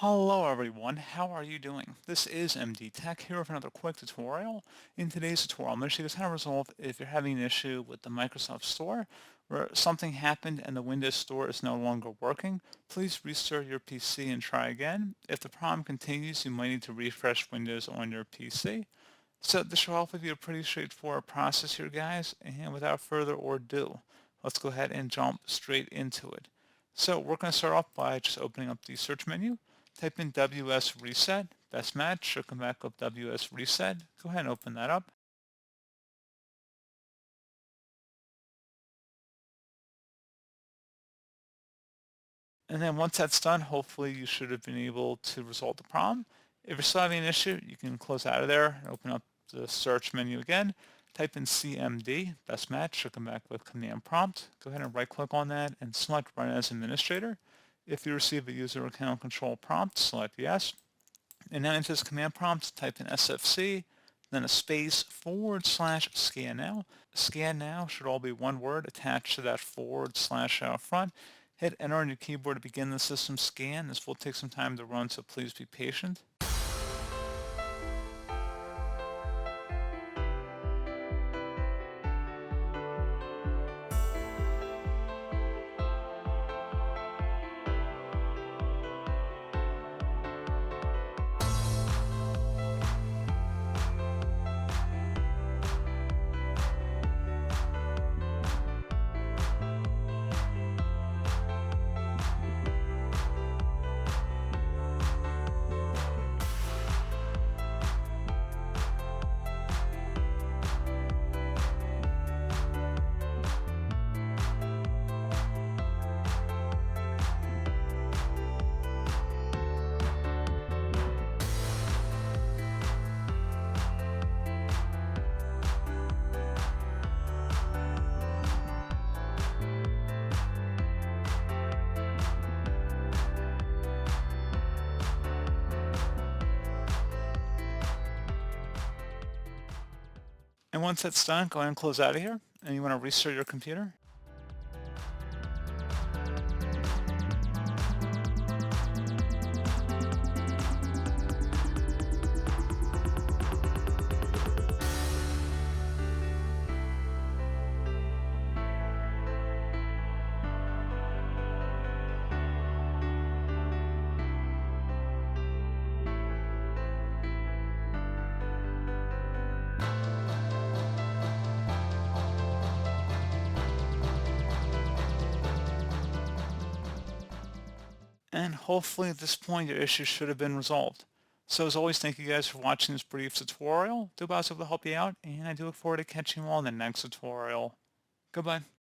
Hello everyone, how are you doing? This is MD Tech here with another quick tutorial. In today's tutorial, I'm going to show you how to resolve if you're having an issue with the Microsoft Store where something happened and the Windows Store is no longer working. Please restart your PC and try again. If the problem continues, you might need to refresh Windows on your PC. So this should hopefully be a pretty straightforward process here, guys, and without further ado, let's go ahead and jump straight into it. So we're going to start off by just opening up the search menu. Type in WS Reset, best match, should come back up WS Reset. Go ahead and open that up. And then once that's done, hopefully you should have been able to resolve the problem. If you're still having an issue, you can close out of there and open up the search menu again. Type in CMD, best match, should come back with command prompt. Go ahead and right click on that and select Run as Administrator. If you receive a user account control prompt, select yes. And now into this command prompt, type in SFC, then a space / scan now. Scan now should all be one word attached to that / out front. Hit enter on your keyboard to begin the system scan. This will take some time to run, so please be patient. And once that's done, go ahead and close out of here. And you want to restart your computer. And hopefully at this point your issue should have been resolved. So as always, thank you guys for watching this brief tutorial. Do I was able to help you out, and I do look forward to catching you all in the next tutorial. Goodbye.